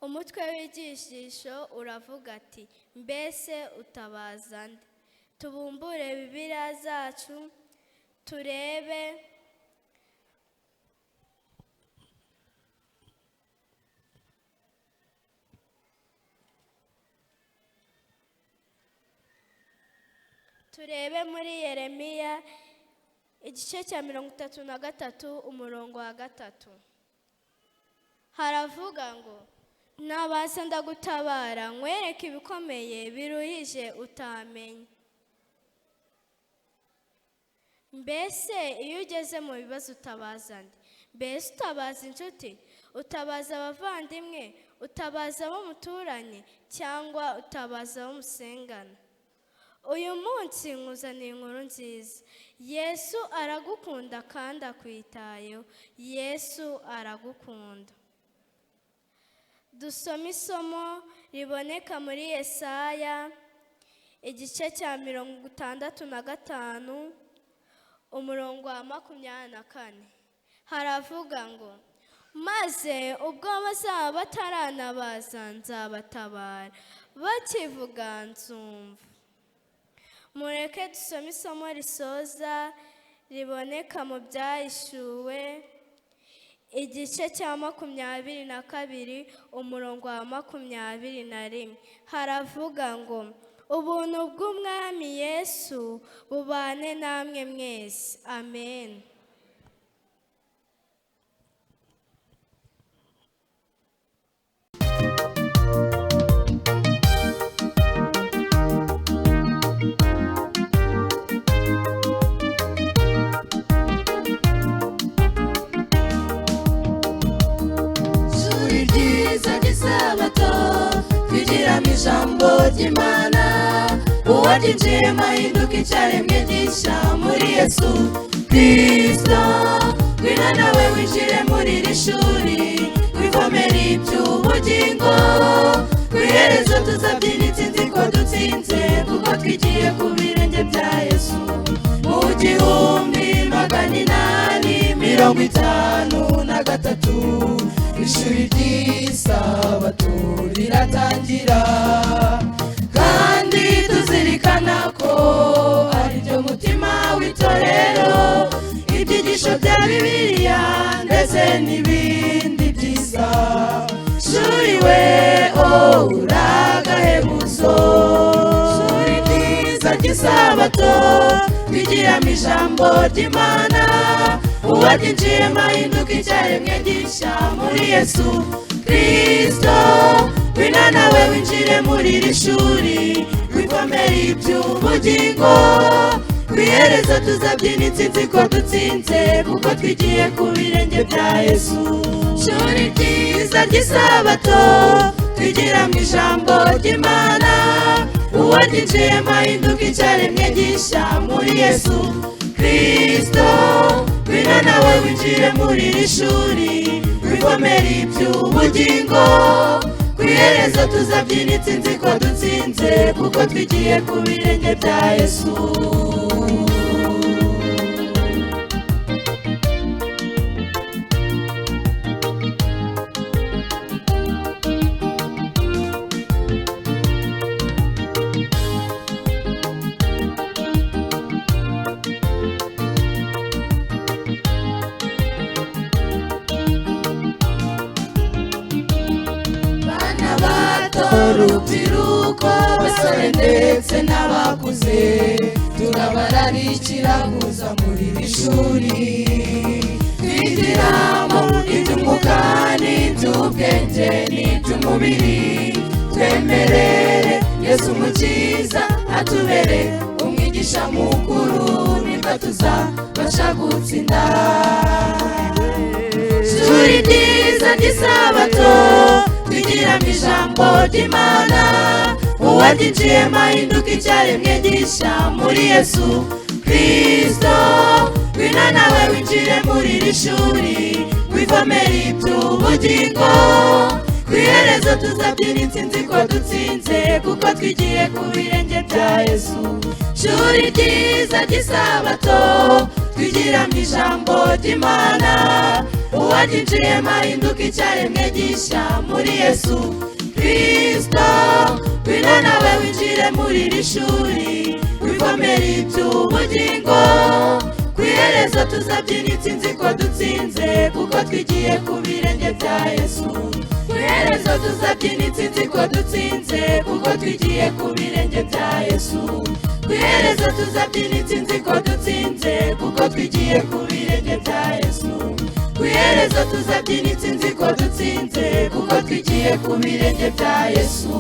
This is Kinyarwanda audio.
umutwe w'igishisho uravuga ati mbese utabaza nde? Tubumbure Bibiliya zacu turebe muri Yeremiya igice cya 33 umurongo wa 3. Haravuga ngo nabaza ndagutabara nkwereke ibikomeye biruhije utamenya. Mbese iyo ugeze mu bibazo utabaza nde? Mbese utabaza inshuti, utabaza abavandimwe, utabaza abo muturanye, cyangwa utabaza abo musengana? Uyu munsi nkuzaniye inkuru nziza. Yesu aragukunda kandi akwitayeho. Yesu aragukunda. Dusome isomo riboneka muri Yesaya igice cya 65 umurongo wa 24. Haravuga ngo maze ubwo bazaba bataranabaza nzabatabara, bakivuga nzumva. Mureke dusome isomo risoza riboneka mu Byahishuwe igice cya 22 umurongo wa 21. Haravuga ngo ubuntu bw'Umwami Yesu bubane namwe mwese. Amen. Ijambo ry'Imana uwaryinjiyemo ahinduka icyaremwe gishya muri Yesu Kristo. Ngwino nawe winjire muri iri shuri wivomere iby'ubugingo, ku iherezo tuzabyina intsinzi ko dutsinze, kuko twigiye ku birenge bya Yesu. Mu 1853 ishuri ry'isabato riratangira, kandi tuzirikana ko ari byo mutima w'itorero, ibyigisho bya Bibiliya ndetse n'ibindi byiza. Shuri we uragahebuzo, shuri ryiza ry'isabato twigiramo ijambo ry'Imana, uwaryinjiyemo ahinduka icyaremwe gishya muri Yesu Kristo. Ngwino nawe winjire muri iri shuri wivomere iby'ubugingo, ku iherezo tuzabyina intsinzi ko dutsinze, kuko twigiye ku birenge bya Yesu. Shuri ryiza ry'isabato twigiramo ijambo ry'Imana, uwaryinjiyemo ahinduka icyaremwe gishya muri Yesu Kristo. Ngwino nawe winjire muri iri shuri wivomere iby'ubugingo, ku iherezo tuzabyina intsinzi ko dutsinze, kuko twigiye ku birenge bya Yesu. Urubyiruko, abasore ndetse n'abakuze, turabararikira kuza muri iri shuri twigiramo iby'umwuka n'iby'ubwenge n'iby'umubiri. Twemerere Yesu Umukiza atubere umwigisha mukuru, nibwo tuzabasha gutsinda. Shuri ryiza ry'isabato twigiramo ijambo ry'Imana, uwaryinjiyemo ahinduka icyaremwe gishya muri Yesu Kristo. Ngwino nawe winjire muri iri shuri wivomere iby'ubugingo, ku iherezo tuzabyina intsinzi ko dutsinze, kuko twigiye ku birenge bya Yesu. Shuri ryiza ry'isabato twigira mu ijambo ry'Imana uwaryinjiyemo ahinduka icyaremwe gishya muri Yesu Kristo ngwino nawe winjire muri iri shuri wivomera iby'ubugingo ku iherezo tuzabyina intsinzi ko dutsinze kuko twigiye ku birenge bya Yesu ku iherezo tuzabyina intsinzi ko dutsinze kuko twigiye ku birenge bya Yesu ku iherezo tuzabyina intsinzi ko dutsinze kuko twigiye ku birenge bya Yesu ku iherezo tuzabyina intsinzi ko dutsinze kuko twigiye ku birenge bya Yesu